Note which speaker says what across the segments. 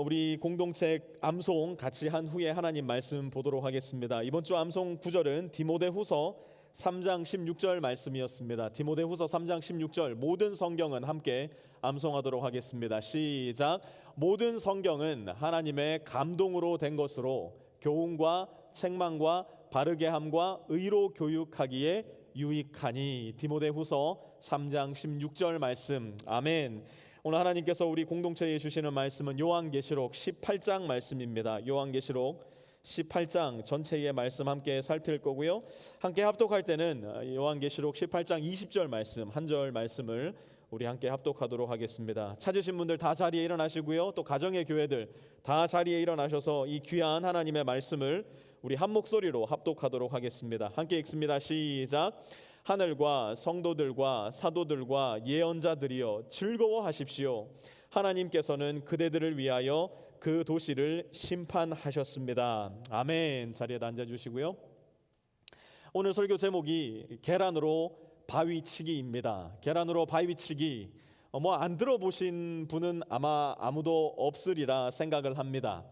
Speaker 1: 우리 공동체 암송 같이 한 후에 하나님 말씀 보도록 하겠습니다. 이번 주 암송 구절은 디모데후서 3장 16절 말씀이었습니다. 디모데후서 3장 16절 모든 성경은 함께 암송하도록 하겠습니다. 시작. 모든 성경은 하나님의 감동으로 된 것으로 교훈과 책망과 바르게 함과 의로 교육하기에 유익하니. 디모데후서 3장 16절 말씀. 아멘. 오늘 하나님께서 우리 공동체에 주시는 말씀은 요한계시록 18장 말씀입니다. 요한계시록 18장 전체의 말씀 함께 살필 거고요. 함께 합독할 때는 요한계시록 18장 20절 말씀 한 절 말씀을 우리 함께 합독하도록 하겠습니다. 찾으신 분들 다 자리에 일어나시고요. 또 가정의 교회들 다 자리에 일어나셔서 이 귀한 하나님의 말씀을 우리 한 목소리로 합독하도록 하겠습니다. 함께 읽습니다. 시작. 하늘과 성도들과 사도들과 예언자들이여 즐거워하십시오. 하나님께서는 그대들을 위하여 그 도시를 심판하셨습니다. 아멘. 자리에 앉아주시고요. 오늘 설교 제목이 계란으로 바위치기입니다. 계란으로 바위치기. 안 들어보신 분은 아마 아무도 없으리라 생각을 합니다.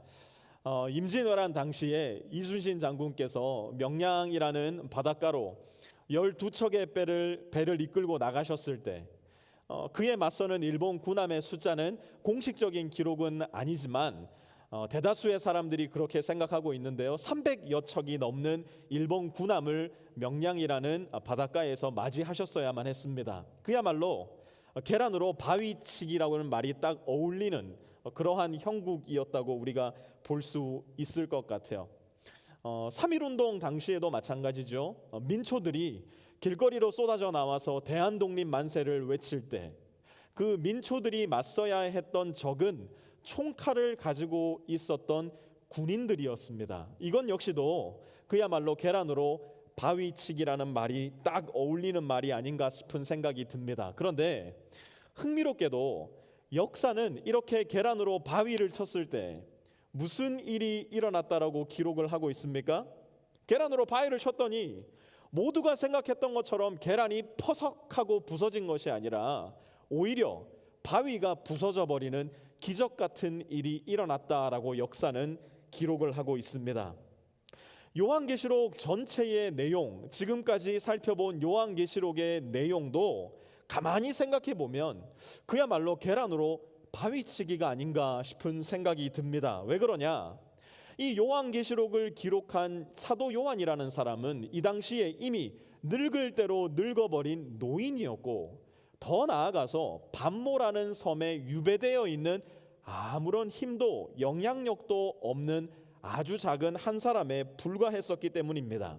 Speaker 1: 임진왜란 당시에 이순신 장군께서 명량이라는 바닷가로 12척의 배를 이끌고 나가셨을 때 그에 맞서는 일본 군함의 숫자는 공식적인 기록은 아니지만 대다수의 사람들이 그렇게 생각하고 있는데요. 300여 척이 넘는 일본 군함을 명량이라는 바닷가에서 맞이하셨어야만 했습니다. 그야말로 계란으로 바위치기라고 하는 말이 딱 어울리는 그러한 형국이었다고 우리가 볼 수 있을 것 같아요. 3.1운동 당시에도 마찬가지죠. 민초들이 길거리로 쏟아져 나와서 대한독립 만세를 외칠 때 그 민초들이 맞서야 했던 적은 총칼을 가지고 있었던 군인들이었습니다. 이건 역시도 그야말로 계란으로 바위치기라는 말이 딱 어울리는 말이 아닌가 싶은 생각이 듭니다. 그런데 흥미롭게도 역사는 이렇게 계란으로 바위를 쳤을 때 무슨 일이 일어났다라고 기록을 하고 있습니까? 계란으로 바위를 쳤더니 모두가 생각했던 것처럼 계란이 퍼석하고 부서진 것이 아니라 오히려 바위가 부서져 버리는 기적 같은 일이 일어났다라고 역사는 기록을 하고 있습니다. 요한계시록 전체의 내용, 지금까지 살펴본 요한계시록의 내용도 가만히 생각해 보면 그야말로 계란으로 바위치기가 아닌가 싶은 생각이 듭니다. 왜 그러냐? 이 요한계시록을 기록한 사도 요한이라는 사람은 이 당시에 이미 늙을 대로 늙어버린 노인이었고, 더 나아가서 반모라는 섬에 유배되어 있는 아무런 힘도 영향력도 없는 아주 작은 한 사람에 불과했었기 때문입니다.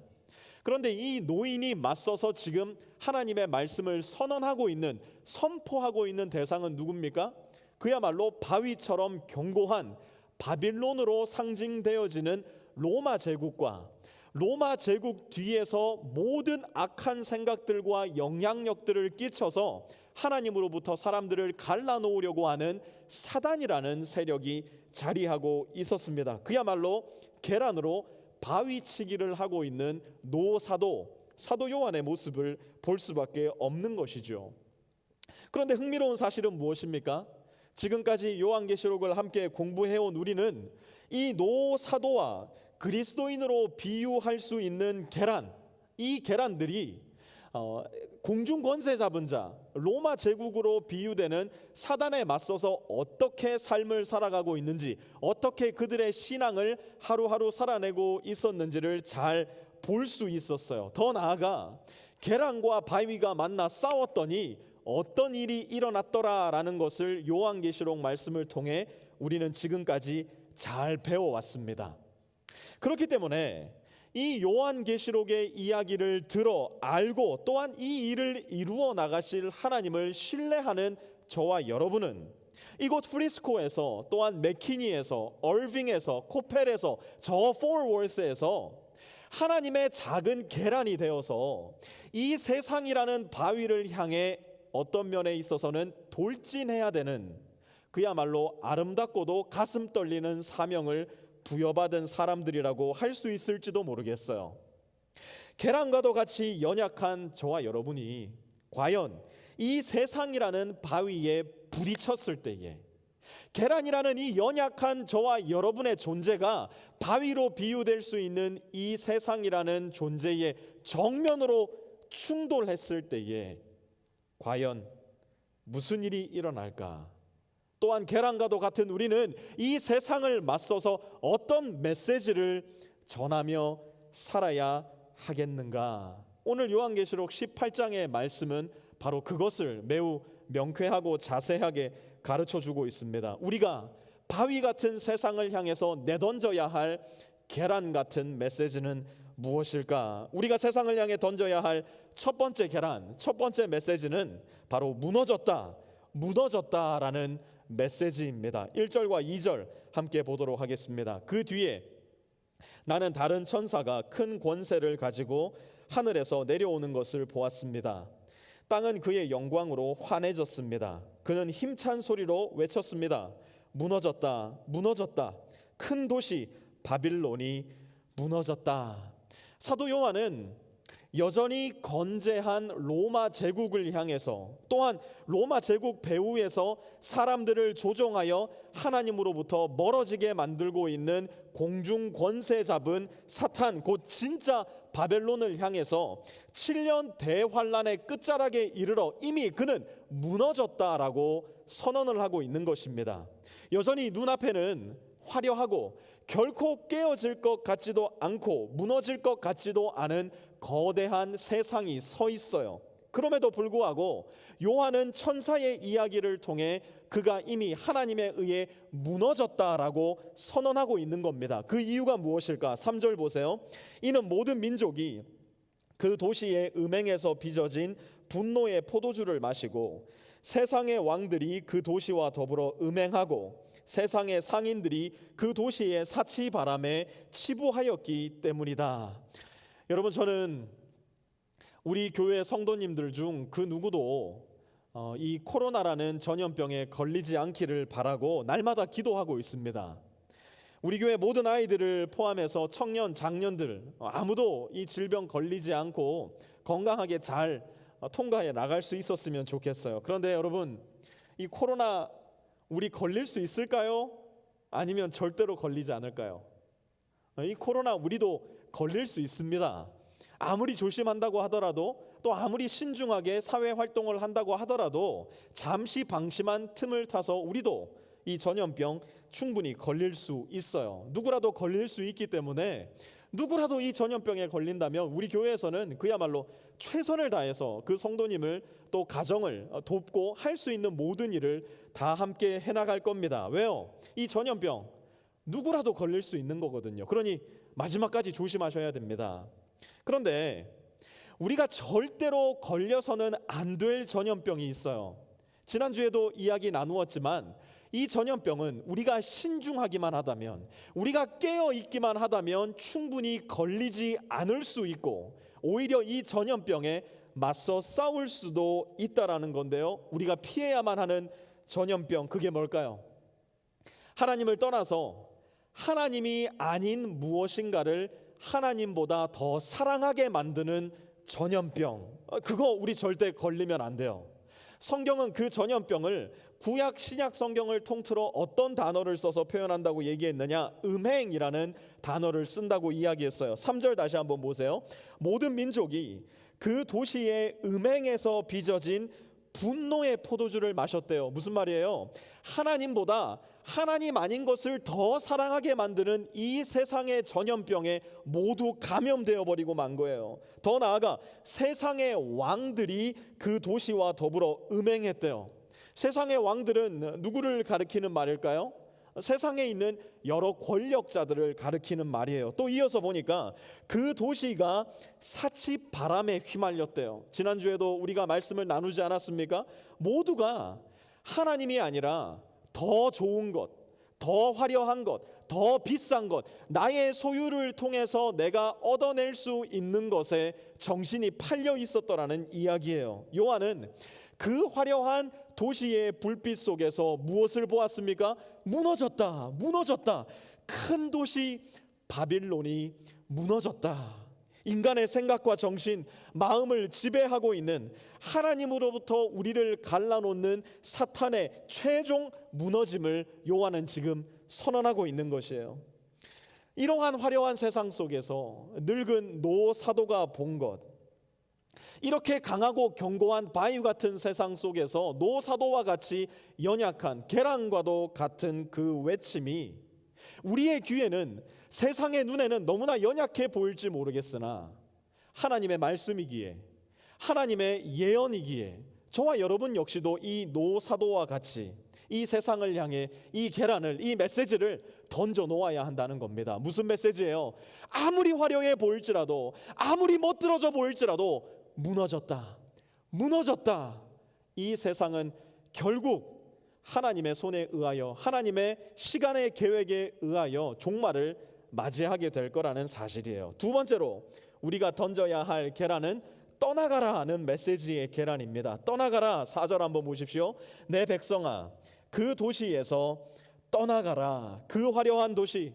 Speaker 1: 그런데 이 노인이 맞서서 지금 하나님의 말씀을 선언하고 있는, 선포하고 있는 대상은 누굽니까? 그야말로 바위처럼 견고한 바빌론으로 상징되어지는 로마 제국과 로마 제국 뒤에서 모든 악한 생각들과 영향력들을 끼쳐서 하나님으로부터 사람들을 갈라놓으려고 하는 사단이라는 세력이 자리하고 있었습니다. 그야말로 계란으로 바위치기를 하고 있는 사도 요한의 모습을 볼 수밖에 없는 것이죠. 그런데 흥미로운 사실은 무엇입니까? 지금까지 요한계시록을 함께 공부해온 우리는 이 사도와 그리스도인으로 비유할 수 있는 계란, 이 계란들이 공중 권세 잡은 자, 로마 제국으로 비유되는 사단에 맞서서 어떻게 삶을 살아가고 있는지, 어떻게 그들의 신앙을 하루하루 살아내고 있었는지를 잘 볼 수 있었어요. 더 나아가 계란과 바위가 만나 싸웠더니 어떤 일이 일어났더라라는 것을 요한계시록 말씀을 통해 우리는 지금까지 잘 배워왔습니다. 그렇기 때문에 이 요한계시록의 이야기를 들어 알고 또한 이 일을 이루어 나가실 하나님을 신뢰하는 저와 여러분은 이곳 프리스코에서, 또한 맥키니에서, 얼빙에서, 코펠에서, 저 포워스에서 하나님의 작은 계란이 되어서 이 세상이라는 바위를 향해 어떤 면에 있어서는 돌진해야 되는, 그야말로 아름답고도 가슴 떨리는 사명을 부여받은 사람들이라고 할 수 있을지도 모르겠어요. 계란과도 같이 연약한 저와 여러분이 과연 이 세상이라는 바위에 부딪혔을 때에 계란이라는 이 연약한 저와 여러분의 존재가 바위로 비유될 수 있는 이 세상이라는 존재의 정면으로 충돌했을 때에 과연 무슨 일이 일어날까? 또한 계란과도 같은 우리는 이 세상을 맞서서 어떤 메시지를 전하며 살아야 하겠는가? 오늘 요한계시록 18장의 말씀은 바로 그것을 매우 명쾌하고 자세하게 가르쳐주고 있습니다. 우리가 바위 같은 세상을 향해서 내던져야 할 계란 같은 메시지는 무엇일까? 우리가 세상을 향해 던져야 할 첫 번째 계란, 첫 번째 메시지는 바로 무너졌다라는 메시지입니다. 1절과 2절 함께 보도록 하겠습니다. 그 뒤에 나는 다른 천사가 큰 권세를 가지고 하늘에서 내려오는 것을 보았습니다. 땅은 그의 영광으로 환해졌습니다. 그는 힘찬 소리로 외쳤습니다. 무너졌다, 무너졌다. 큰 도시 바빌론이 무너졌다. 사도 요한은 여전히 건재한 로마 제국을 향해서 또한 로마 제국 배후에서 사람들을 조종하여 하나님으로부터 멀어지게 만들고 있는 공중 권세 잡은 사탄 곧 진짜 바벨론을 향해서 7년 대환란의 끝자락에 이르러 이미 그는 무너졌다라고 선언을 하고 있는 것입니다. 여전히 눈앞에는 화려하고 결코 깨어질 것 같지도 않고 무너질 것 같지도 않은 거대한 세상이 서 있어요. 그럼에도 불구하고 요한은 천사의 이야기를 통해 그가 이미 하나님에 의해 무너졌다라고 선언하고 있는 겁니다. 그 이유가 무엇일까? 3절 보세요. 이는 모든 민족이 그 도시의 음행에서 빚어진 분노의 포도주를 마시고 세상의 왕들이 그 도시와 더불어 음행하고 세상의 상인들이 그 도시의 사치 바람에 치부하였기 때문이다. 여러분, 저는 우리 교회 성도님들 중 그 누구도 이 코로나라는 전염병에 걸리지 않기를 바라고 날마다 기도하고 있습니다. 우리 교회 모든 아이들을 포함해서 청년, 장년들 아무도 이 질병 걸리지 않고 건강하게 잘 통과해 나갈 수 있었으면 좋겠어요. 그런데 여러분, 이 코로나 우리 걸릴 수 있을까요? 아니면 절대로 걸리지 않을까요? 이 코로나 우리도 걸릴 수 있습니다. 아무리 조심한다고 하더라도 또 아무리 신중하게 사회 활동을 한다고 하더라도 잠시 방심한 틈을 타서 우리도 이 전염병 충분히 걸릴 수 있어요. 누구라도 걸릴 수 있기 때문에 누구라도 이 전염병에 걸린다면 우리 교회에서는 그야말로 최선을 다해서 그 성도님을 또 가정을 돕고 할 수 있는 모든 일을 다 함께 해나갈 겁니다. 왜요? 이 전염병 누구라도 걸릴 수 있는 거거든요. 그러니 마지막까지 조심하셔야 됩니다. 그런데 우리가 절대로 걸려서는 안 될 전염병이 있어요. 지난주에도 이야기 나누었지만 이 전염병은 우리가 신중하기만 하다면, 우리가 깨어 있기만 하다면 충분히 걸리지 않을 수 있고 오히려 이 전염병에 맞서 싸울 수도 있다라는 건데요. 우리가 피해야만 하는 전염병, 그게 뭘까요? 하나님을 떠나서 하나님이 아닌 무엇인가를 하나님보다 더 사랑하게 만드는 전염병, 그거 우리 절대 걸리면 안 돼요. 성경은 그 전염병을 구약 신약 성경을 통틀어 어떤 단어를 써서 표현한다고 얘기했느냐? 음행이라는 단어를 쓴다고 이야기했어요. 3절 다시 한번 보세요. 모든 민족이 그 도시의 음행에서 빚어진 분노의 포도주를 마셨대요. 무슨 말이에요? 하나님보다 하나님 아닌 것을 더 사랑하게 만드는 이 세상의 전염병에 모두 감염되어 버리고 만 거예요. 더 나아가 세상의 왕들이 그 도시와 더불어 음행했대요. 세상의 왕들은 누구를 가리키는 말일까요? 세상에 있는 여러 권력자들을 가리키는 말이에요. 또 이어서 보니까 그 도시가 사치 바람에 휘말렸대요. 지난주에도 우리가 말씀을 나누지 않았습니까? 모두가 하나님이 아니라 더 좋은 것, 더 화려한 것, 더 비싼 것, 나의 소유를 통해서 내가 얻어낼 수 있는 것에 정신이 팔려 있었더라는 이야기예요. 요한은 그 화려한 도시의 불빛 속에서 무엇을 보았습니까? 무너졌다, 무너졌다. 큰 도시 바빌론이 무너졌다. 인간의 생각과 정신, 마음을 지배하고 있는 하나님으로부터 우리를 갈라놓는 사탄의 최종 무너짐을 요한은 지금 선언하고 있는 것이에요. 이러한 화려한 세상 속에서 늙은 노 사도가 본 것, 이렇게 강하고 견고한 바위 같은 세상 속에서 노 사도와 같이 연약한 계란과도 같은 그 외침이 우리의 귀에는, 세상의 눈에는 너무나 연약해 보일지 모르겠으나 하나님의 말씀이기에, 하나님의 예언이기에 저와 여러분 역시도 이 노 사도와 같이 이 세상을 향해 이 계란을, 이 메시지를 던져 놓아야 한다는 겁니다. 무슨 메시지예요? 아무리 화려해 보일지라도, 아무리 멋들어져 보일지라도 무너졌다. 이 세상은 결국 하나님의 손에 의하여, 하나님의 시간의 계획에 의하여 종말을 맞이하게 될 거라는 사실이에요. 두 번째로 우리가 던져야 할 계란은 떠나가라 하는 메시지의 계란입니다. 떠나가라. 4절 한번 보십시오. 내 백성아, 그 도시에서 떠나가라. 그 화려한 도시,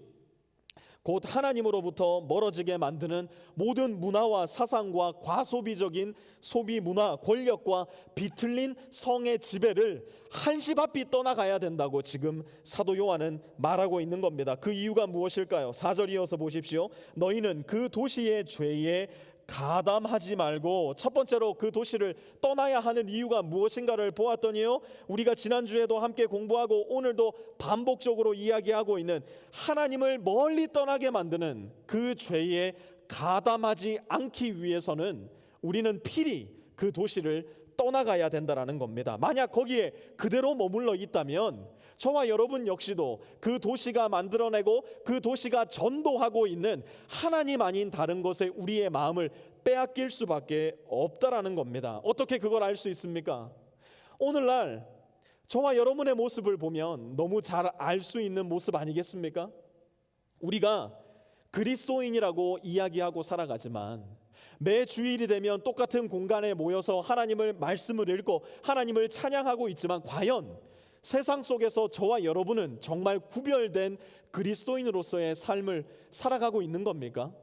Speaker 1: 곧 하나님으로부터 멀어지게 만드는 모든 문화와 사상과 과소비적인 소비 문화, 권력과 비틀린 성의 지배를 한시바삐 떠나가야 된다고 지금 사도 요한은 말하고 있는 겁니다. 그 이유가 무엇일까요? 4절 이어서 보십시오. 너희는 그 도시의 죄에 가담하지 말고. 첫 번째로 그 도시를 떠나야 하는 이유가 무엇인가를 보았더니요, 우리가 지난주에도 함께 공부하고 오늘도 반복적으로 이야기하고 있는 하나님을 멀리 떠나게 만드는 그 죄에 가담하지 않기 위해서는 우리는 필히 그 도시를 떠나가야 된다라는 겁니다. 만약 거기에 그대로 머물러 있다면 저와 여러분 역시도 그 도시가 만들어내고 그 도시가 전도하고 있는 하나님 아닌 다른 것에 우리의 마음을 빼앗길 수밖에 없다라는 겁니다. 어떻게 그걸 알 수 있습니까? 오늘날 저와 여러분의 모습을 보면 너무 잘 알 수 있는 모습 아니겠습니까? 우리가 그리스도인이라고 이야기하고 살아가지만 매 주일이 되면 똑같은 공간에 모여서 하나님을 말씀을 읽고 하나님을 찬양하고 있지만 과연 세상 속에서 저와 여러분은 정말 구별된 그리스도인으로서의 삶을 살아가고 있는 겁니까?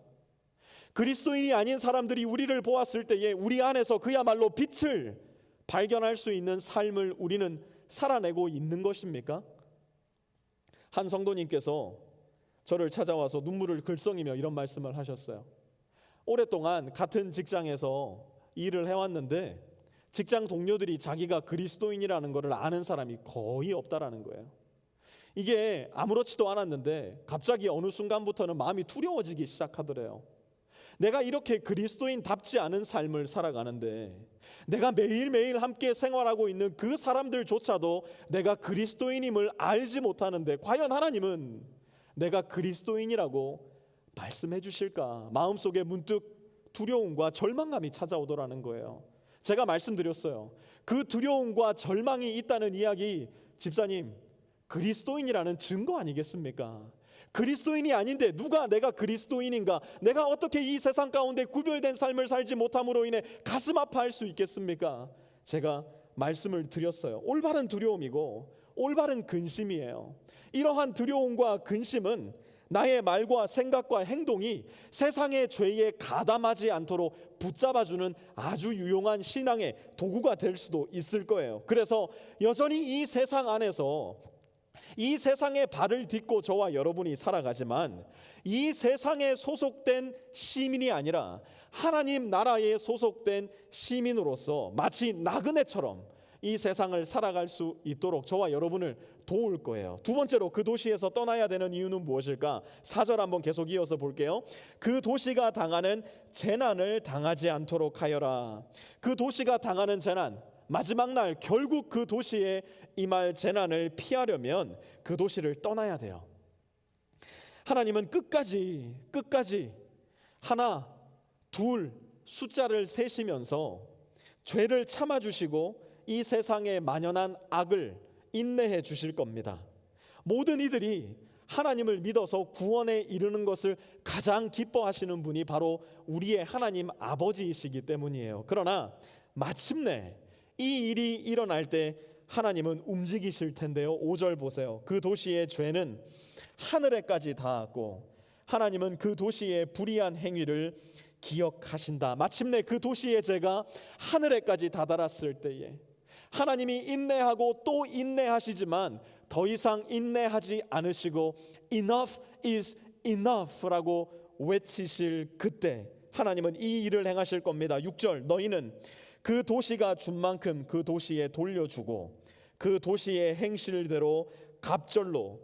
Speaker 1: 그리스도인이 아닌 사람들이 우리를 보았을 때에 우리 안에서 그야말로 빛을 발견할 수 있는 삶을 우리는 살아내고 있는 것입니까? 한 성도님께서 저를 찾아와서 눈물을 글썽이며 이런 말씀을 하셨어요. 오랫동안 같은 직장에서 일을 해왔는데 직장 동료들이 자기가 그리스도인이라는 것을 아는 사람이 거의 없다라는 거예요. 이게 아무렇지도 않았는데 갑자기 어느 순간부터는 마음이 두려워지기 시작하더래요. 내가 이렇게 그리스도인답지 않은 삶을 살아가는데, 내가 매일매일 함께 생활하고 있는 그 사람들조차도 내가 그리스도인임을 알지 못하는데 과연 하나님은 내가 그리스도인이라고 말씀해 주실까? 마음속에 문득 두려움과 절망감이 찾아오더라는 거예요. 제가 말씀드렸어요. 그 두려움과 절망이 있다는 이야기, 집사님, 그리스도인이라는 증거 아니겠습니까? 그리스도인이 아닌데 누가 내가 그리스도인인가, 내가 어떻게 이 세상 가운데 구별된 삶을 살지 못함으로 인해 가슴 아파할 수 있겠습니까? 제가 말씀을 드렸어요. 올바른 두려움이고 올바른 근심이에요. 이러한 두려움과 근심은 나의 말과 생각과 행동이 세상의 죄에 가담하지 않도록 붙잡아주는 아주 유용한 신앙의 도구가 될 수도 있을 거예요. 그래서 여전히 이 세상 안에서 이 세상에 발을 딛고 저와 여러분이 살아가지만 이 세상에 소속된 시민이 아니라 하나님 나라에 소속된 시민으로서 마치 나그네처럼 이 세상을 살아갈 수 있도록 저와 여러분을 도울 거예요. 두 번째로 그 도시에서 떠나야 되는 이유는 무엇일까? 4절 한번 계속 이어서 볼게요. 그 도시가 당하는 재난을 당하지 않도록 하여라. 그 도시가 당하는 재난, 마지막 날 결국 그 도시에 임할 재난을 피하려면 그 도시를 떠나야 돼요. 하나님은 끝까지 하나, 둘 숫자를 세시면서 죄를 참아주시고 이 세상에 만연한 악을 인내해 주실 겁니다. 모든 이들이 하나님을 믿어서 구원에 이르는 것을 가장 기뻐하시는 분이 바로 우리의 하나님 아버지이시기 때문이에요. 그러나 마침내 이 일이 일어날 때 하나님은 움직이실 텐데요. 5절 보세요. 그 도시의 죄는 하늘에까지 닿았고 하나님은 그 도시의 불의한 행위를 기억하신다. 마침내 그 도시의 죄가 하늘에까지 다다랐을 때에 하나님이 인내하고 또 인내하시지만 더 이상 인내하지 않으시고 Enough is enough라고 외치실 그때 하나님은 이 일을 행하실 겁니다. 6절, 너희는 그 도시가 준 만큼 그 도시에 돌려주고 그 도시의 행실대로 갑절로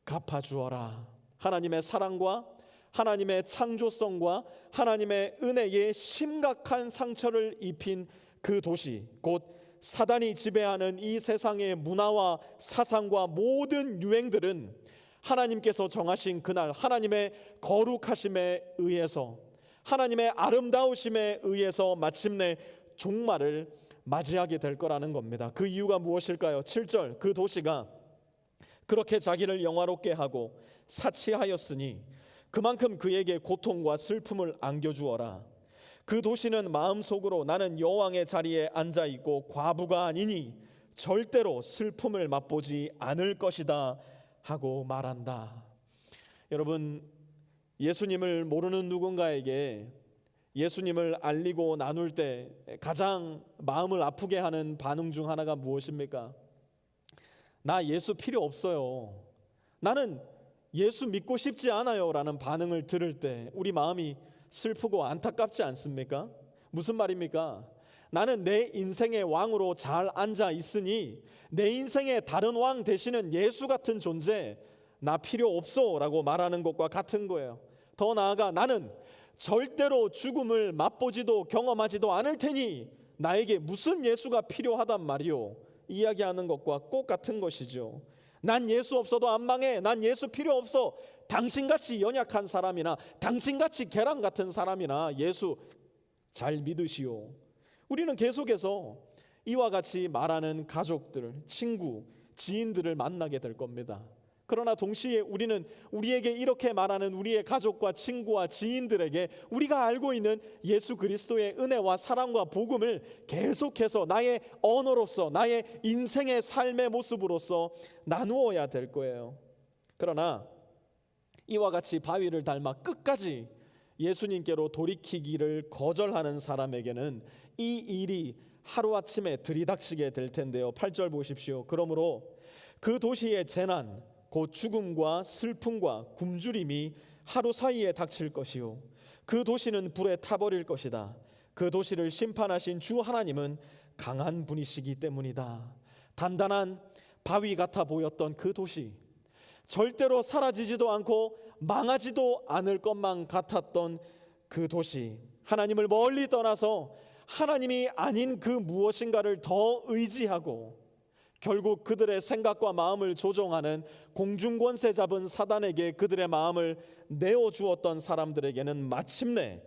Speaker 1: 갚아주어라. 하나님의 사랑과 하나님의 창조성과 하나님의 은혜에 심각한 상처를 입힌 그 도시, 곧 사단이 지배하는 이 세상의 문화와 사상과 모든 유행들은 하나님께서 정하신 그날 하나님의 거룩하심에 의해서, 하나님의 아름다우심에 의해서 마침내 종말을 맞이하게 될 거라는 겁니다. 그 이유가 무엇일까요? 7절, 그 도시가 그렇게 자기를 영화롭게 하고 사치하였으니 그만큼 그에게 고통과 슬픔을 안겨주어라. 그 도시는 마음속으로 나는 여호와의 자리에 앉아있고 과부가 아니니 절대로 슬픔을 맛보지 않을 것이다 하고 말한다. 여러분, 예수님을 모르는 누군가에게 예수님을 알리고 나눌 때 가장 마음을 아프게 하는 반응 중 하나가 무엇입니까? 나 예수 필요 없어요. 나는 예수 믿고 싶지 않아요 라는 반응을 들을 때 우리 마음이 슬프고 안타깝지 않습니까? 무슨 말입니까? 나는 내 인생의 왕으로 잘 앉아 있으니 내 인생의 다른 왕 되시는 예수 같은 존재 나 필요 없어 라고 말하는 것과 같은 거예요. 더 나아가 나는 절대로 죽음을 맛보지도 경험하지도 않을 테니 나에게 무슨 예수가 필요하단 말이오 이야기하는 것과 꼭 같은 것이죠. 난 예수 없어도 안 망해. 난 예수 필요 없어. 당신같이 연약한 사람이나 당신같이 계란 같은 사람이나 예수 잘 믿으시오. 우리는 계속해서 이와 같이 말하는 가족들, 친구, 지인들을 만나게 될 겁니다. 그러나 동시에 우리는 우리에게 이렇게 말하는 우리의 가족과 친구와 지인들에게 우리가 알고 있는 예수 그리스도의 은혜와 사랑과 복음을 계속해서 나의 언어로서 나의 인생의 삶의 모습으로서 나누어야 될 거예요. 그러나 이와 같이 바위를 닮아 끝까지 예수님께로 돌이키기를 거절하는 사람에게는 이 일이 하루아침에 들이닥치게 될 텐데요. 8절 보십시오. 그러므로 그 도시의 재난 곧 죽음과 슬픔과 굶주림이 하루 사이에 닥칠 것이요 그 도시는 불에 타버릴 것이다. 그 도시를 심판하신 주 하나님은 강한 분이시기 때문이다. 단단한 바위 같아 보였던 그 도시, 절대로 사라지지도 않고 망하지도 않을 것만 같았던 그 도시, 하나님을 멀리 떠나서 하나님이 아닌 그 무엇인가를 더 의지하고 결국 그들의 생각과 마음을 조종하는 공중권세 잡은 사단에게 그들의 마음을 내어주었던 사람들에게는 마침내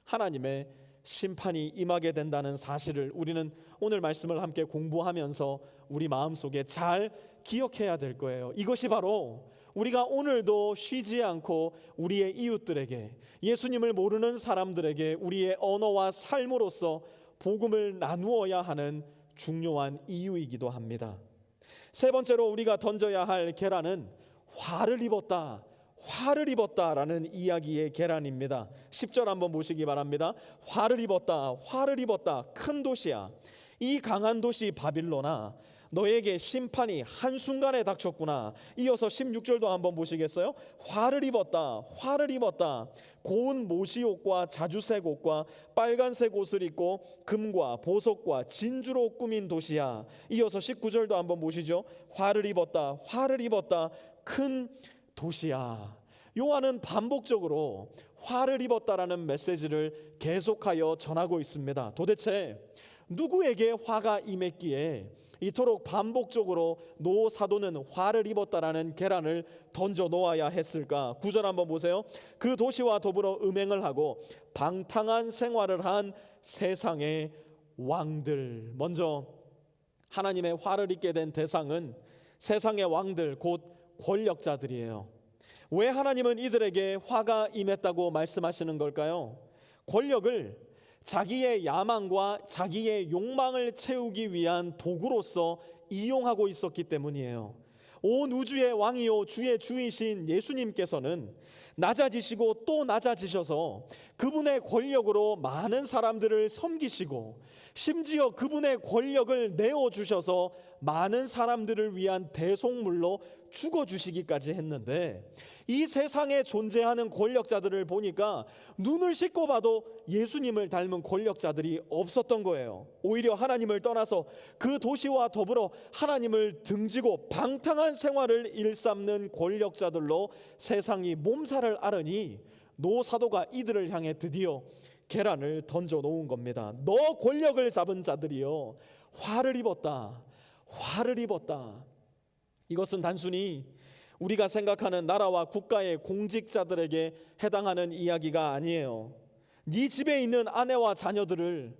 Speaker 1: 하나님의 심판이 임하게 된다는 사실을 우리는 오늘 말씀을 함께 공부하면서 우리 마음속에 잘 기억해야 될 거예요. 이것이 바로 우리가 오늘도 쉬지 않고 우리의 이웃들에게, 예수님을 모르는 사람들에게 우리의 언어와 삶으로서 복음을 나누어야 하는 중요한 이유이기도 합니다. 세 번째로 우리가 던져야 할 계란은 화를 입었다라는 이야기의 계란입니다. 10절 한번 보시기 바랍니다. 화를 입었다 큰 도시야, 이 강한 도시 바빌론아, 너에게 심판이 한순간에 닥쳤구나. 이어서 16절도 한번 보시겠어요? 화를 입었다 고운 모시옷과 자주색 옷과 빨간색 옷을 입고 금과 보석과 진주로 꾸민 도시야. 이어서 19절도 한번 보시죠. 화를 입었다 큰 도시야. 요한은 반복적으로 화를 입었다라는 메시지를 계속하여 전하고 있습니다. 도대체 누구에게 화가 임했기에 이토록 반복적으로 노 사도는 화를 입었다라는 계란을 던져 놓아야 했을까? 9절 한번 보세요. 그 도시와 더불어 음행을 하고 방탕한 생활을 한 세상의 왕들. 먼저 하나님의 화를 입게 된 대상은 세상의 왕들, 곧 권력자들이에요. 왜 하나님은 이들에게 화가 임했다고 말씀하시는 걸까요? 권력을 자기의 야망과 자기의 욕망을 채우기 위한 도구로서 이용하고 있었기 때문이에요. 온 우주의 왕이요 주의 주이신 예수님께서는 낮아지시고 또 낮아지셔서 그분의 권력으로 많은 사람들을 섬기시고 심지어 그분의 권력을 내어주셔서 많은 사람들을 위한 대속물로 죽어주시기까지 했는데, 이 세상에 존재하는 권력자들을 보니까 눈을 씻고 봐도 예수님을 닮은 권력자들이 없었던 거예요. 오히려 하나님을 떠나서 그 도시와 더불어 하나님을 등지고 방탕한 생활을 일삼는 권력자들로 세상이 몸살을 앓으니 노 사도가 이들을 향해 드디어 계란을 던져 놓은 겁니다. 너 권력을 잡은 자들이여, 화를 입었다. 화를 입었다. 이것은 단순히 우리가 생각하는 나라와 국가의 공직자들에게 해당하는 이야기가 아니에요. 네 집에 있는 아내와 자녀들을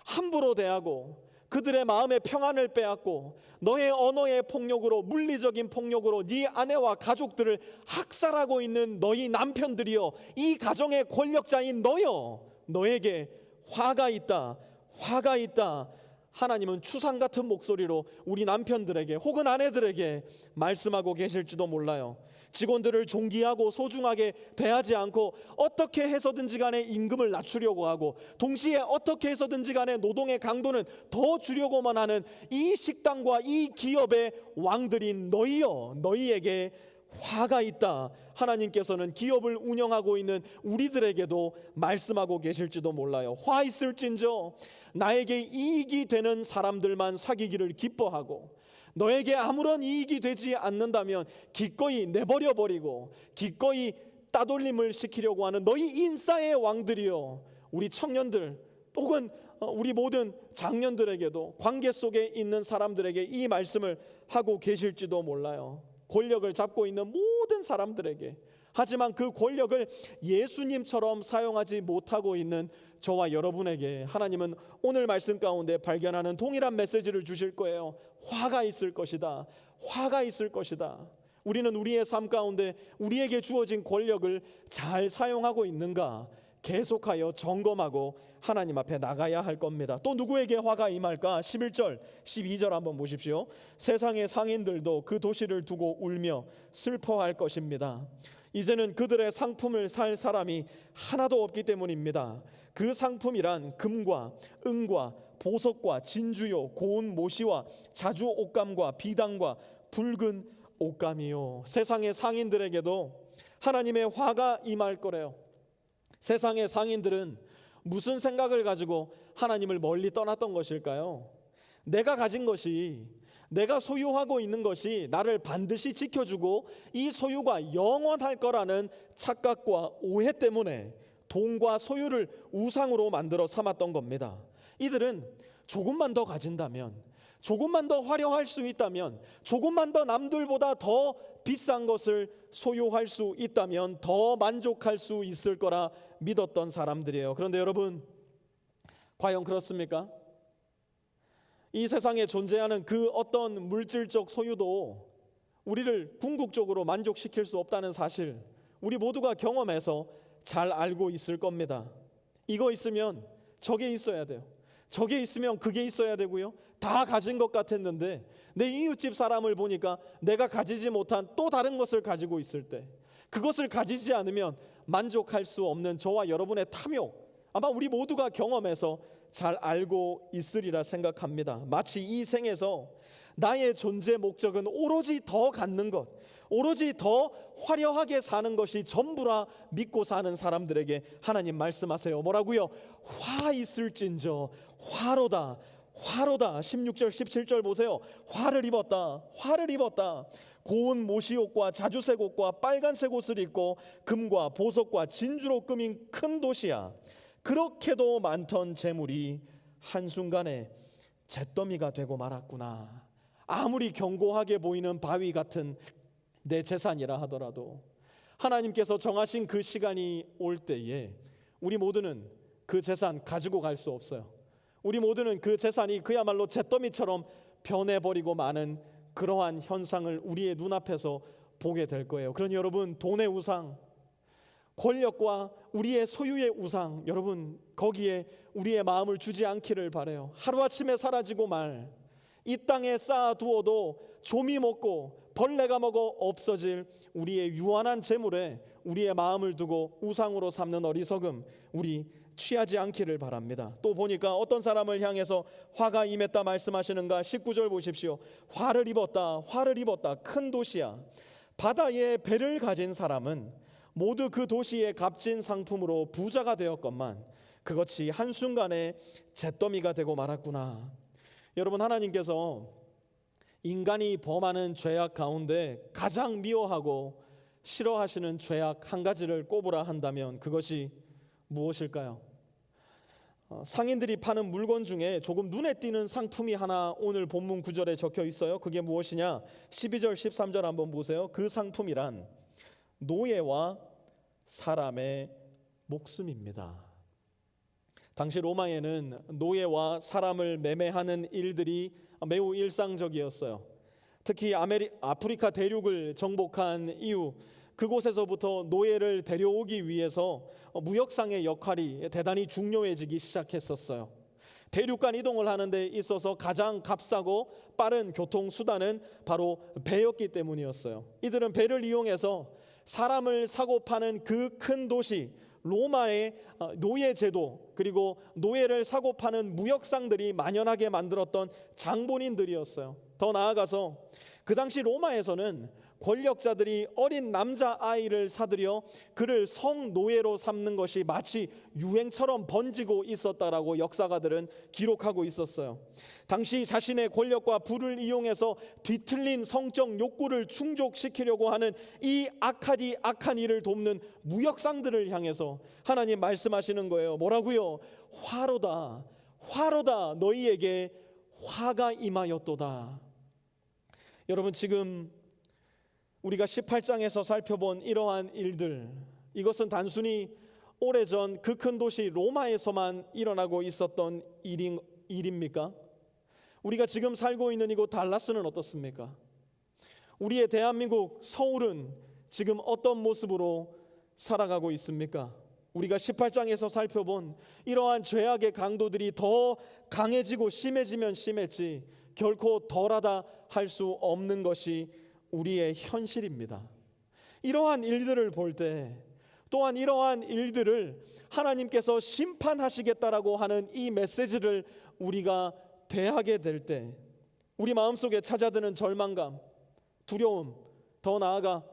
Speaker 1: 함부로 대하고 그들의 마음의 평안을 빼앗고 너의 언어의 폭력으로, 물리적인 폭력으로 네 아내와 가족들을 학살하고 있는 너희 남편들이여, 이 가정의 권력자인 너여, 너에게 화가 있다. 화가 있다. 하나님은 추상 같은 목소리로 우리 남편들에게 혹은 아내들에게 말씀하고 계실지도 몰라요. 직원들을 존귀하고 소중하게 대하지 않고 어떻게 해서든지 간에 임금을 낮추려고 하고, 동시에 어떻게 해서든지 간에 노동의 강도는 더 주려고만 하는 이 식당과 이 기업의 왕들인 너희여, 너희에게 화가 있다. 하나님께서는 기업을 운영하고 있는 우리들에게도 말씀하고 계실지도 몰라요. 화 있을진저 나에게 이익이 되는 사람들만 사귀기를 기뻐하고, 너에게 아무런 이익이 되지 않는다면 기꺼이 내버려버리고 기꺼이 따돌림을 시키려고 하는 너희 인싸의 왕들이여, 우리 청년들 혹은 우리 모든 장년들에게도, 관계 속에 있는 사람들에게 이 말씀을 하고 계실지도 몰라요. 권력을 잡고 있는 모든 사람들에게, 하지만 그 권력을 예수님처럼 사용하지 못하고 있는 저와 여러분에게 하나님은 오늘 말씀 가운데 발견하는 동일한 메시지를 주실 거예요. 화가 있을 것이다. 화가 있을 것이다. 우리는 우리의 삶 가운데 우리에게 주어진 권력을 잘 사용하고 있는가 계속하여 점검하고 하나님 앞에 나가야 할 겁니다. 또 누구에게 화가 임할까? 11절 12절 한번 보십시오. 세상의 상인들도 그 도시를 두고 울며 슬퍼할 것입니다. 이제는 그들의 상품을 살 사람이 하나도 없기 때문입니다. 그 상품이란 금과 은과 보석과 진주요 고운 모시와 자주 옷감과 비단과 붉은 옷감이요. 세상의 상인들에게도 하나님의 화가 임할 거래요. 세상의 상인들은 무슨 생각을 가지고 하나님을 멀리 떠났던 것일까요? 내가 가진 것이, 내가 소유하고 있는 것이 나를 반드시 지켜주고 이 소유가 영원할 거라는 착각과 오해 때문에 돈과 소유를 우상으로 만들어 삼았던 겁니다. 이들은 조금만 더 가진다면, 조금만 더 화려할 수 있다면, 조금만 더 남들보다 더 비싼 것을 소유할 수 있다면 더 만족할 수 있을 거라 믿었던 사람들이에요. 그런데 여러분, 과연 그렇습니까? 이 세상에 존재하는 그 어떤 물질적 소유도 우리를 궁극적으로 만족시킬 수 없다는 사실, 우리 모두가 경험해서 잘 알고 있을 겁니다. 이거 있으면 저게 있어야 돼요. 저게 있으면 그게 있어야 되고요. 다 가진 것 같았는데 내 이웃집 사람을 보니까 내가 가지지 못한 또 다른 것을 가지고 있을 때, 그것을 가지지 않으면 만족할 수 없는 저와 여러분의 탐욕, 아마 우리 모두가 경험해서 잘 알고 있으리라 생각합니다. 마치 이 생에서 나의 존재 목적은 오로지 더 갖는 것, 오로지 더 화려하게 사는 것이 전부라 믿고 사는 사람들에게 하나님 말씀하세요. 뭐라고요? 화 있을진저 화로다. 화로다. 16절 17절 보세요. 화를 입었다. 화를 입었다. 고운 모시옷과 자주색 옷과 빨간색 옷을 입고 금과 보석과 진주로 꾸민 큰 도시야. 그렇게도 많던 재물이 한순간에 잿더미가 되고 말았구나. 아무리 견고하게 보이는 바위 같은 내 재산이라 하더라도 하나님께서 정하신 그 시간이 올 때에 우리 모두는 그 재산 가지고 갈 수 없어요. 우리 모두는 그 재산이 그야말로 잿더미처럼 변해버리고 마는 그러한 현상을 우리의 눈앞에서 보게 될 거예요. 그러니 여러분, 돈의 우상, 권력과 우리의 소유의 우상, 여러분 거기에 우리의 마음을 주지 않기를 바라요. 하루아침에 사라지고 말, 이 땅에 쌓아두어도 조미 먹고 벌레가 먹어 없어질 우리의 유한한 재물에 우리의 마음을 두고 우상으로 삼는 어리석음 우리 취하지 않기를 바랍니다. 또 보니까 어떤 사람을 향해서 화가 임했다 말씀하시는가? 19절 보십시오. 화를 입었다, 화를 입었다. 큰 도시야. 바다에 배를 가진 사람은 모두 그 도시의 값진 상품으로 부자가 되었건만 그것이 한순간에 잿더미가 되고 말았구나. 여러분, 하나님께서 인간이 범하는 죄악 가운데 가장 미워하고 싫어하시는 죄악 한 가지를 꼽으라 한다면 그것이 무엇일까요? 상인들이 파는 물건 중에 조금 눈에 띄는 상품이 하나 오늘 본문 9절에 적혀 있어요. 그게 무엇이냐? 12절 13절 한번 보세요. 그 상품이란 노예와 사람의 목숨입니다. 당시 로마에는 노예와 사람을 매매하는 일들이 매우 일상적이었어요. 특히 아프리카 대륙을 정복한 이후 그곳에서부터 노예를 데려오기 위해서 무역상의 역할이 대단히 중요해지기 시작했었어요. 대륙 간 이동을 하는 데 있어서 가장 값싸고 빠른 교통수단은 바로 배였기 때문이었어요. 이들은 배를 이용해서 사람을 사고 파는 그 큰 도시 로마의 노예제도 그리고 노예를 사고 파는 무역상들이 만연하게 만들었던 장본인들이었어요. 더 나아가서 그 당시 로마에서는 권력자들이 어린 남자아이를 사들여 그를 성노예로 삼는 것이 마치 유행처럼 번지고 있었다라고 역사가들은 기록하고 있었어요. 당시 자신의 권력과 부를 이용해서 뒤틀린 성적 욕구를 충족시키려고 하는 이 악한 일을 돕는 무역상들을 향해서 하나님 말씀하시는 거예요. 뭐라고요? 화로다, 화로다, 너희에게 화가 임하였도다. 여러분, 지금 우리가 18장에서 살펴본 이러한 일들, 이것은 단순히 오래전 그 큰 도시 로마에서만 일어나고 있었던 일입니까? 우리가 지금 살고 있는 이곳 달라스는 어떻습니까? 우리의 대한민국 서울은 지금 어떤 모습으로 살아가고 있습니까? 우리가 18장에서 살펴본 이러한 죄악의 강도들이 더 강해지고 심해지면 심했지 결코 덜하다 할 수 없는 것이 우리의 현실입니다. 이러한 일들을 볼 때 또한 이러한 일들을 하나님께서 심판하시겠다라고 하는 이 메시지를 우리가 대하게 될 때 우리 마음속에 찾아드는 절망감, 두려움, 더 나아가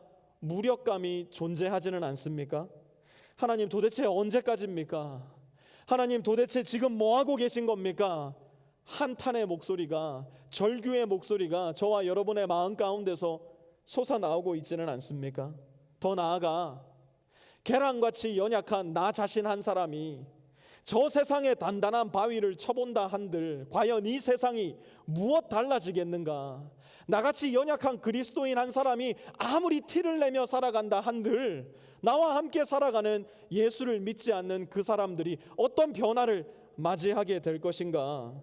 Speaker 1: 무력감이 존재하지는 않습니까? 하나님 도대체 언제까지입니까? 하나님 도대체 지금 뭐하고 계신 겁니까? 한탄의 목소리가, 절규의 목소리가 저와 여러분의 마음 가운데서 솟아나오고 있지는 않습니까? 더 나아가 계란같이 연약한 나 자신 한 사람이 저 세상의 단단한 바위를 쳐본다 한들 과연 이 세상이 무엇 달라지겠는가? 나같이 연약한 그리스도인 한 사람이 아무리 티를 내며 살아간다 한들 나와 함께 살아가는 예수를 믿지 않는 그 사람들이 어떤 변화를 맞이하게 될 것인가?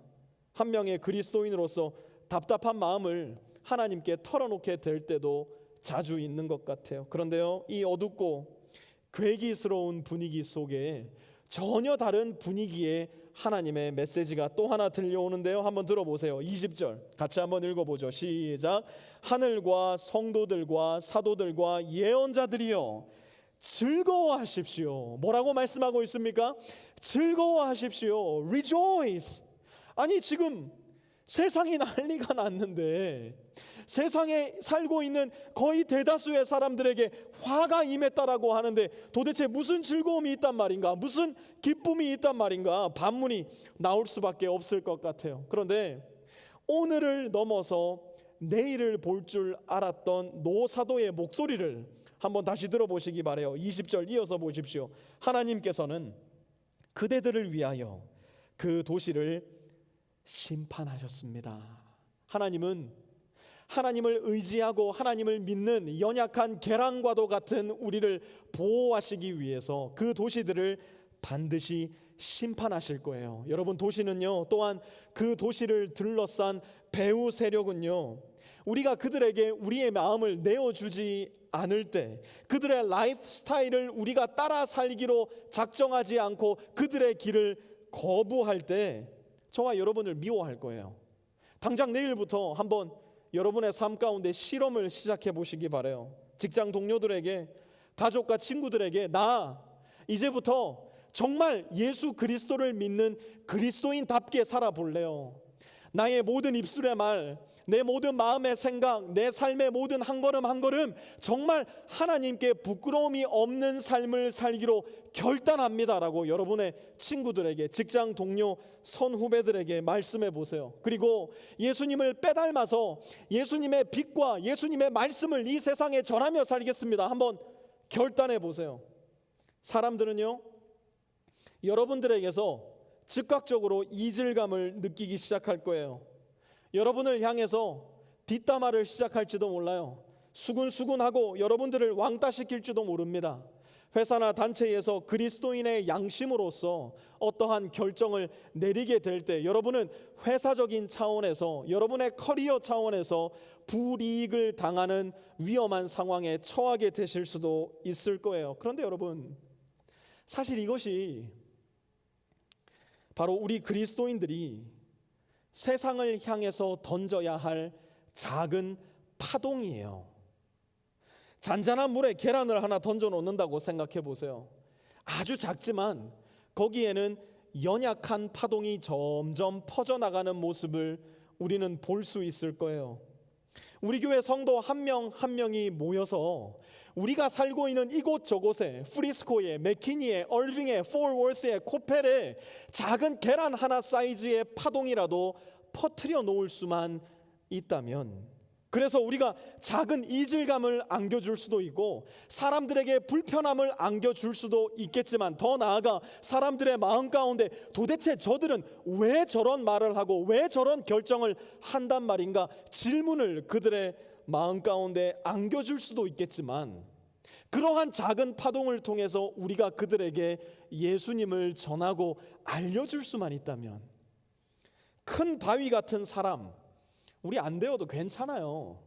Speaker 1: 한 명의 그리스도인으로서 답답한 마음을 하나님께 털어놓게 될 때도 자주 있는 것 같아요. 그런데요, 이 어둡고 괴기스러운 분위기 속에 전혀 다른 분위기의 하나님의 메시지가 또 하나 들려오는데요. 한번 들어보세요. 20절 같이 한번 읽어보죠. 시작. 하늘과 성도들과 사도들과 예언자들이여 즐거워하십시오. 뭐라고 말씀하고 있습니까? 즐거워하십시오. Rejoice. 아니 지금 세상이 난리가 났는데 세상에 살고 있는 거의 대다수의 사람들에게 화가 임했다라고 하는데 도대체 무슨 즐거움이 있단 말인가? 무슨 기쁨이 있단 말인가? 반문이 나올 수밖에 없을 것 같아요. 그런데 오늘을 넘어서 내일을 볼 줄 알았던 노사도의 목소리를 한번 다시 들어보시기 바라요. 20절 이어서 보십시오. 하나님께서는 그대들을 위하여 그 도시를 심판하셨습니다. 하나님은 하나님을 의지하고 하나님을 믿는 연약한 계란과도 같은 우리를 보호하시기 위해서 그 도시들을 반드시 심판하실 거예요. 여러분, 도시는요, 또한 그 도시를 둘러싼 배후 세력은요, 우리가 그들에게 우리의 마음을 내어주지 않을 때, 그들의 라이프 스타일을 우리가 따라 살기로 작정하지 않고 그들의 길을 거부할 때 저와 여러분을 미워할 거예요. 당장 내일부터 한번 여러분의 삶 가운데 실험을 시작해 보시기 바라요. 직장 동료들에게, 가족과 친구들에게 나 이제부터 정말 예수 그리스도를 믿는 그리스도인답게 살아볼래요. 나의 모든 입술의 말, 내 모든 마음의 생각, 내 삶의 모든 한 걸음 한 걸음 정말 하나님께 부끄러움이 없는 삶을 살기로 결단합니다라고 여러분의 친구들에게, 직장 동료, 선후배들에게 말씀해 보세요. 그리고 예수님을 빼닮아서 예수님의 빛과 예수님의 말씀을 이 세상에 전하며 살겠습니다. 한번 결단해 보세요. 사람들은요, 여러분들에게서 즉각적으로 이질감을 느끼기 시작할 거예요. 여러분을 향해서 뒷담화를 시작할지도 몰라요. 수군수군하고 여러분들을 왕따시킬지도 모릅니다. 회사나 단체에서 그리스도인의 양심으로서 어떠한 결정을 내리게 될 때 여러분은 회사적인 차원에서, 여러분의 커리어 차원에서 불이익을 당하는 위험한 상황에 처하게 되실 수도 있을 거예요. 그런데 여러분, 사실 이것이 바로 우리 그리스도인들이 세상을 향해서 던져야 할 작은 파동이에요. 잔잔한 물에 계란을 하나 던져 놓는다고 생각해 보세요. 아주 작지만 거기에는 연약한 파동이 점점 퍼져나가는 모습을 우리는 볼 수 있을 거예요. 우리 교회 성도 한 명 한 명이 모여서 우리가 살고 있는 이곳저곳에, 프리스코에, 맥키니에, 얼빙에, 포워스에, 코펠에 작은 계란 하나 사이즈의 파동이라도 퍼뜨려 놓을 수만 있다면, 그래서 우리가 작은 이질감을 안겨줄 수도 있고 사람들에게 불편함을 안겨줄 수도 있겠지만, 더 나아가 사람들의 마음 가운데 도대체 저들은 왜 저런 말을 하고 왜 저런 결정을 한단 말인가 질문을 그들의 마음 가운데 안겨줄 수도 있겠지만, 그러한 작은 파동을 통해서 우리가 그들에게 예수님을 전하고 알려줄 수만 있다면, 큰 바위 같은 사람 우리 안 되어도 괜찮아요.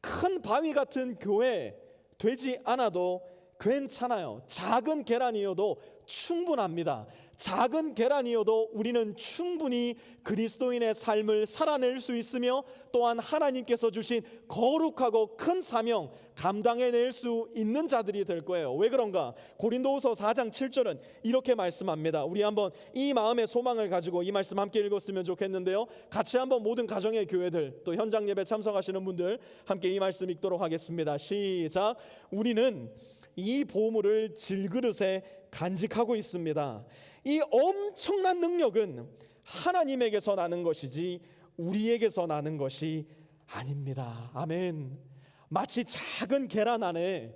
Speaker 1: 큰 바위 같은 교회 되지 않아도 괜찮아요. 작은 계란이어도 충분합니다. 작은 계란이어도 우리는 충분히 그리스도인의 삶을 살아낼 수 있으며, 또한 하나님께서 주신 거룩하고 큰 사명 감당해낼 수 있는 자들이 될 거예요. 왜 그런가? 고린도후서 4장 7절은 이렇게 말씀합니다. 우리 한번 이 마음의 소망을 가지고 이 말씀 함께 읽었으면 좋겠는데요, 같이 한번 모든 가정의 교회들, 또 현장 예배 참석하시는 분들 함께 이 말씀 읽도록 하겠습니다. 시작. 우리는 이 보물을 질그릇에 간직하고 있습니다. 이 엄청난 능력은 하나님에게서 나는 것이지 우리에게서 나는 것이 아닙니다. 아멘. 마치 작은 계란 안에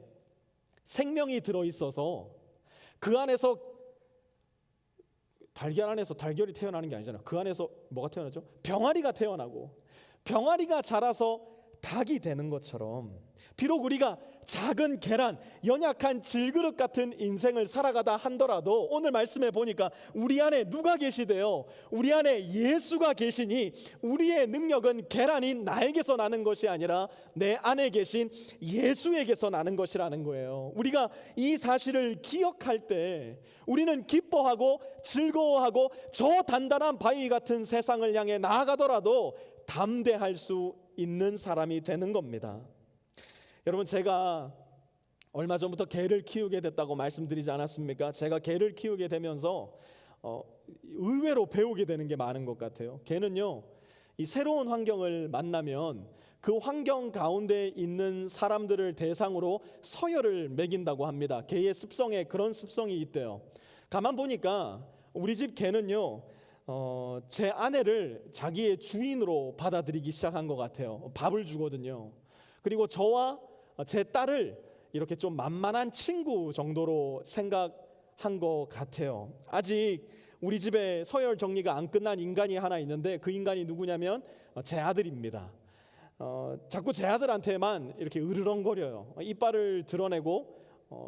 Speaker 1: 생명이 들어있어서 그 안에서, 달걀 안에서 달걀이 태어나는 게 아니잖아요. 그 안에서 뭐가 태어나죠? 병아리가 태어나고, 병아리가 자라서 닭이 되는 것처럼, 비록 우리가 작은 계란, 연약한 질그릇 같은 인생을 살아가다 한더라도 오늘 말씀해 보니까 우리 안에 누가 계시대요? 우리 안에 예수가 계시니 우리의 능력은 계란인 나에게서 나는 것이 아니라 내 안에 계신 예수에게서 나는 것이라는 거예요. 우리가 이 사실을 기억할 때 우리는 기뻐하고 즐거워하고 저 단단한 바위 같은 세상을 향해 나아가더라도 담대할 수 있는 사람이 되는 겁니다. 여러분, 제가 얼마 전부터 개를 키우게 됐다고 말씀드리지 않았습니까? 제가 개를 키우게 되면서 의외로 배우게 되는 게 많은 것 같아요. 개는요, 이 새로운 환경을 만나면 그 환경 가운데 있는 사람들을 대상으로 서열을 매긴다고 합니다. 개의 습성에 그런 습성이 있대요. 가만 보니까 우리 집 개는요, 제 아내를 자기의 주인으로 받아들이기 시작한 것 같아요. 밥을 주거든요. 그리고 저와 제 딸을 이렇게 좀 만만한 친구 정도로 생각한 것 같아요. 아직 우리 집에 서열 정리가 안 끝난 인간이 하나 있는데, 그 인간이 누구냐면 제 아들입니다. 자꾸 제 아들한테만 이렇게 으르렁거려요. 이빨을 드러내고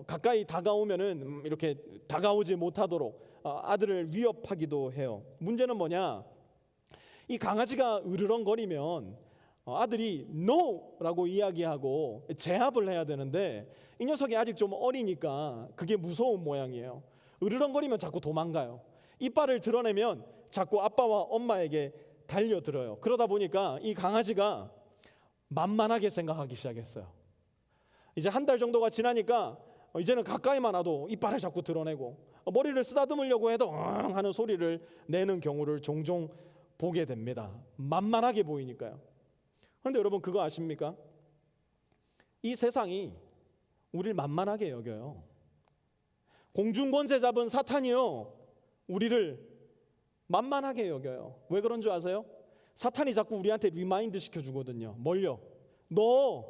Speaker 1: 가까이 다가오면은 이렇게 다가오지 못하도록 아들을 위협하기도 해요. 문제는 뭐냐? 이 강아지가 으르렁거리면 아들이 NO라고 이야기하고 제압을 해야 되는데, 이 녀석이 아직 좀 어리니까 그게 무서운 모양이에요. 으르렁거리면 자꾸 도망가요. 이빨을 드러내면 자꾸 아빠와 엄마에게 달려들어요. 그러다 보니까 이 강아지가 만만하게 생각하기 시작했어요. 이제 한 달 정도가 지나니까 이제는 가까이만 와도 이빨을 자꾸 드러내고 머리를 쓰다듬으려고 해도 응 하는 소리를 내는 경우를 종종 보게 됩니다. 만만하게 보이니까요. 그런데 여러분 그거 아십니까? 이 세상이 우리를 만만하게 여겨요. 공중권세 잡은 사탄이요, 우리를 만만하게 여겨요. 왜 그런 줄 아세요? 사탄이 자꾸 우리한테 리마인드 시켜주거든요. 뭘요? 너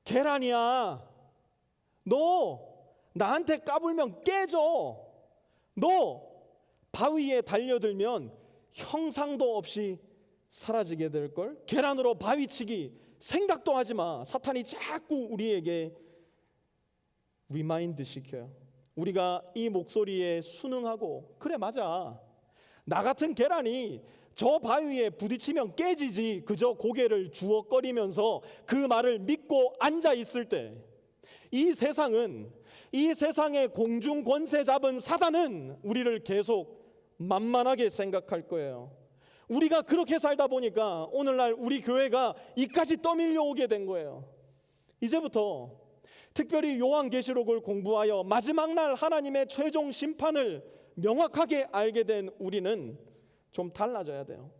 Speaker 1: 계란이야. 너 나한테 까불면 깨져. 너 바위에 달려들면 형상도 없이 사라지게 될걸. 계란으로 바위치기 생각도 하지 마. 사탄이 자꾸 우리에게 리마인드 시켜요. 우리가 이 목소리에 순응하고 그래 맞아, 나 같은 계란이 저 바위에 부딪히면 깨지지, 그저 고개를 주워거리면서 그 말을 믿고 앉아 있을 때, 이 세상은, 이 세상의 공중 권세 잡은 사단은 우리를 계속 만만하게 생각할 거예요. 우리가 그렇게 살다 보니까 오늘날 우리 교회가 이까지 떠밀려 오게 된 거예요. 이제부터 특별히 요한계시록을 공부하여 마지막 날 하나님의 최종 심판을 명확하게 알게 된 우리는 좀 달라져야 돼요.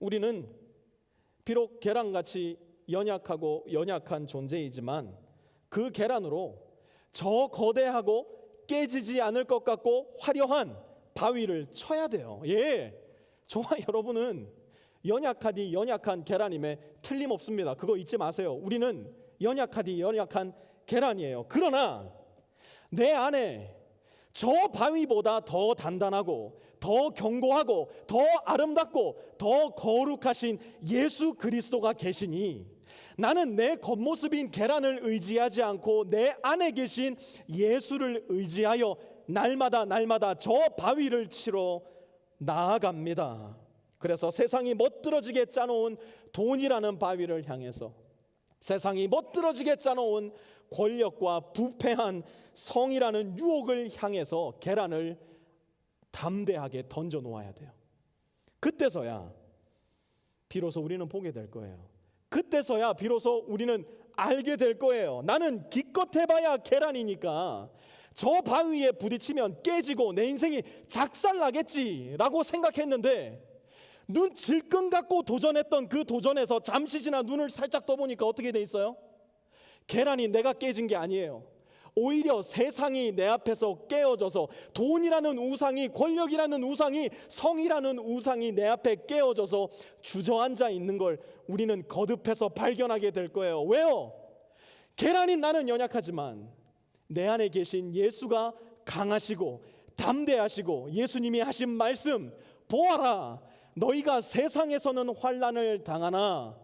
Speaker 1: 우리는 비록 계란같이 연약하고 연약한 존재이지만 그 계란으로 저 거대하고 깨지지 않을 것 같고 화려한 바위를 쳐야 돼요. 예, 저와 여러분은 연약하디 연약한 계란임에 틀림없습니다. 그거 잊지 마세요. 우리는 연약하디 연약한 계란이에요. 그러나 내 안에 저 바위보다 더 단단하고 더 견고하고 더 아름답고 더 거룩하신 예수 그리스도가 계시니 나는 내 겉모습인 계란을 의지하지 않고 내 안에 계신 예수를 의지하여 날마다 저 바위를 치러 나아갑니다. 그래서 세상이 멋들어지게 짜놓은 돈이라는 바위를 향해서, 세상이 멋들어지게 짜놓은 권력과 부패한 성이라는 유혹을 향해서 계란을 담대하게 던져 놓아야 돼요. 그때서야 비로소 우리는 보게 될 거예요. 그때서야 비로소 우리는 알게 될 거예요. 나는 기껏 해봐야 계란이니까 저 바위에 부딪히면 깨지고 내 인생이 작살나겠지라고 생각했는데, 눈 질끈 갖고 도전했던 그 도전에서 잠시 지나 눈을 살짝 떠보니까 어떻게 돼 있어요? 계란이 내가 깨진 게 아니에요. 오히려 세상이 내 앞에서 깨어져서 돈이라는 우상이, 권력이라는 우상이, 성이라는 우상이 내 앞에 깨어져서 주저앉아 있는 걸 우리는 거듭해서 발견하게 될 거예요. 왜요? 계란인 나는 연약하지만 내 안에 계신 예수가 강하시고 담대하시고, 예수님이 하신 말씀, 보아라 너희가 세상에서는 환난을 당하나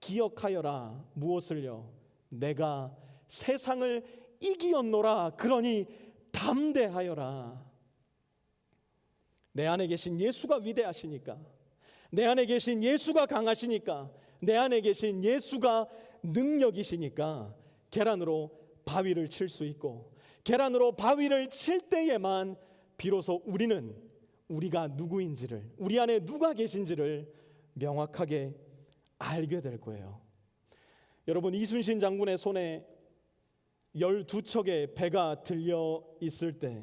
Speaker 1: 기억하여라. 무엇을요? 내가 세상을 이기었노라. 그러니 담대하여라. 내 안에 계신 예수가 위대하시니까, 내 안에 계신 예수가 강하시니까, 내 안에 계신 예수가 능력이시니까 계란으로 바위를 칠 수 있고, 계란으로 바위를 칠 때에만 비로소 우리는 우리가 누구인지를, 우리 안에 누가 계신지를 명확하게 알게 될 거예요. 여러분, 이순신 장군의 손에 12척의 배가 들려 있을 때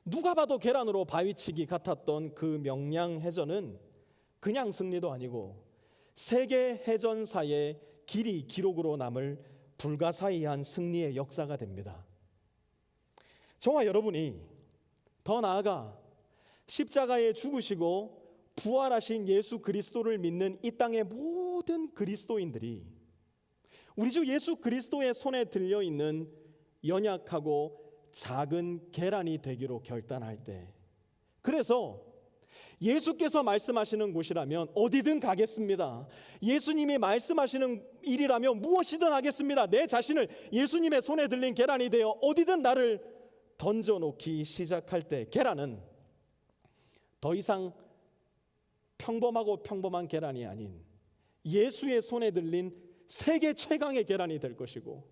Speaker 1: 누가 봐도 계란으로 바위치기 같았던 그 명량해전은 그냥 승리도 아니고 세계 해전사의 길이 기록으로 남을 불가사의한 승리의 역사가 됩니다. 저와 여러분이 더 나아가 십자가에 죽으시고 부활하신 예수 그리스도를 믿는 이 땅의 모든 그리스도인들이 우리 주 예수 그리스도의 손에 들려있는 연약하고 작은 계란이 되기로 결단할 때, 그래서 예수께서 말씀하시는 곳이라면 어디든 가겠습니다. 예수님이 말씀하시는 일이라면 무엇이든 하겠습니다. 내 자신을 예수님의 손에 들린 계란이 되어 어디든 나를 던져놓기 시작할 때, 계란은 더 이상 평범하고 평범한 계란이 아닌 예수의 손에 들린 세계 최강의 계란이 될 것이고,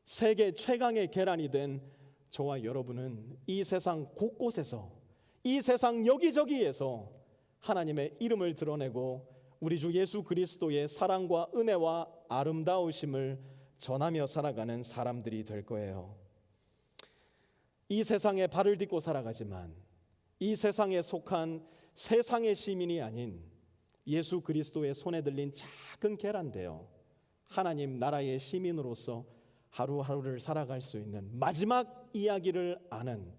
Speaker 1: 세계 최강의 계란이 된 저와 여러분은 이 세상 곳곳에서, 이 세상 여기저기에서 하나님의 이름을 드러내고 우리 주 예수 그리스도의 사랑과 은혜와 아름다우심을 전하며 살아가는 사람들이 될 거예요. 이 세상에 발을 딛고 살아가지만 이 세상에 속한 세상의 시민이 아닌 예수 그리스도의 손에 들린 작은 계란되어 하나님 나라의 시민으로서 하루하루를 살아갈 수 있는 마지막 이야기를 아는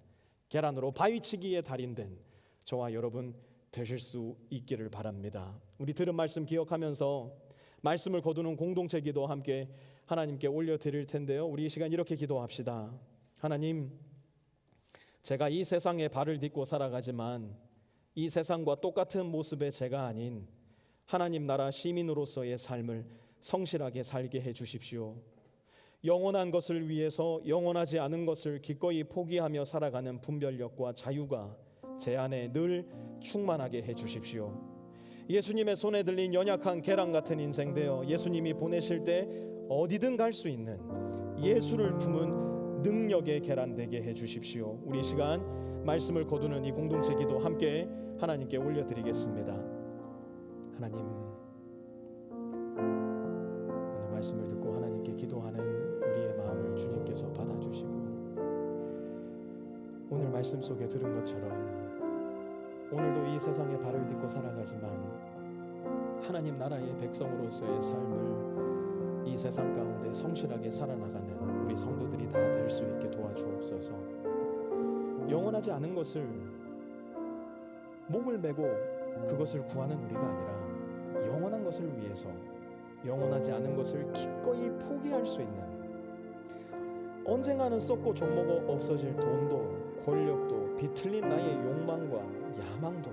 Speaker 1: 계란으로 바위치기에 달인된 저와 여러분 되실 수 있기를 바랍니다. 우리 들은 말씀 기억하면서 말씀을 거두는 공동체 기도 함께 하나님께 올려드릴 텐데요. 우리 이 시간 이렇게 기도합시다. 하나님, 제가 이 세상에 발을 딛고 살아가지만 이 세상과 똑같은 모습의 제가 아닌 하나님 나라 시민으로서의 삶을 성실하게 살게 해 주십시오. 영원한 것을 위해서 영원하지 않은 것을 기꺼이 포기하며 살아가는 분별력과 자유가 제 안에 늘 충만하게 해 주십시오. 예수님의 손에 들린 연약한 계란 같은 인생 되어 예수님이 보내실 때 어디든 갈 수 있는 예수를 품은 능력의 계란 되게 해 주십시오. 우리 이 시간 말씀을 거두는 이 공동체 기도 함께 하나님께 올려드리겠습니다. 하나님, 오늘 말씀을 듣고 하나님께 기도하는 우리의 마음을 주님께서 받아주시고 오늘 말씀 속에 들은 것처럼 오늘도 이 세상에 발을 딛고 살아가지만 하나님 나라의 백성으로서의 삶을 이 세상 가운데 성실하게 살아나가는 우리 성도들이 다 될 수 있게 도와주옵소서. 영원하지 않은 것을 목을 메고 그것을 구하는 우리가 아니라 영원한 것을 위해서 영원하지 않은 것을 기꺼이 포기할 수 있는, 언젠가는 썩고 종모고 없어질 돈도 권력도 비틀린 나의 욕망과 야망도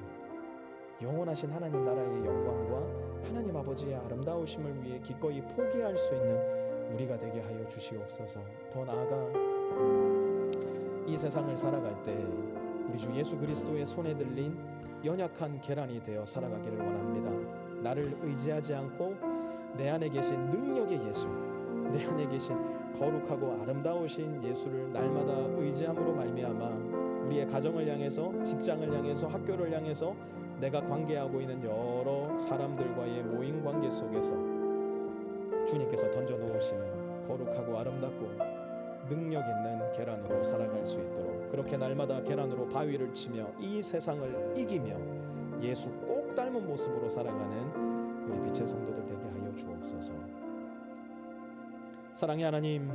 Speaker 1: 영원하신 하나님 나라의 영광과 하나님 아버지의 아름다우심을 위해 기꺼이 포기할 수 있는 우리가 되게 하여 주시옵소서. 더 나아가 이 세상을 살아갈 때 우리 주 예수 그리스도의 손에 들린 연약한 계란이 되어 살아가기를 원합니다. 나를 의지하지 않고 내 안에 계신 능력의 예수, 내 안에 계신 거룩하고 아름다우신 예수를 날마다 의지함으로 말미암아 우리의 가정을 향해서, 직장을 향해서, 학교를 향해서 내가 관계하고 있는 여러 사람들과의 모임 관계 속에서 주님께서 던져놓으시는 거룩하고 아름답고 능력 있는 계란으로 살아갈 수 있도록, 그렇게 날마다 계란으로 바위를 치며 이 세상을 이기며 예수 꼭 닮은 모습으로 살아가는 우리 빛의 성도들 되게 하여 주옵소서. 사랑의 하나님,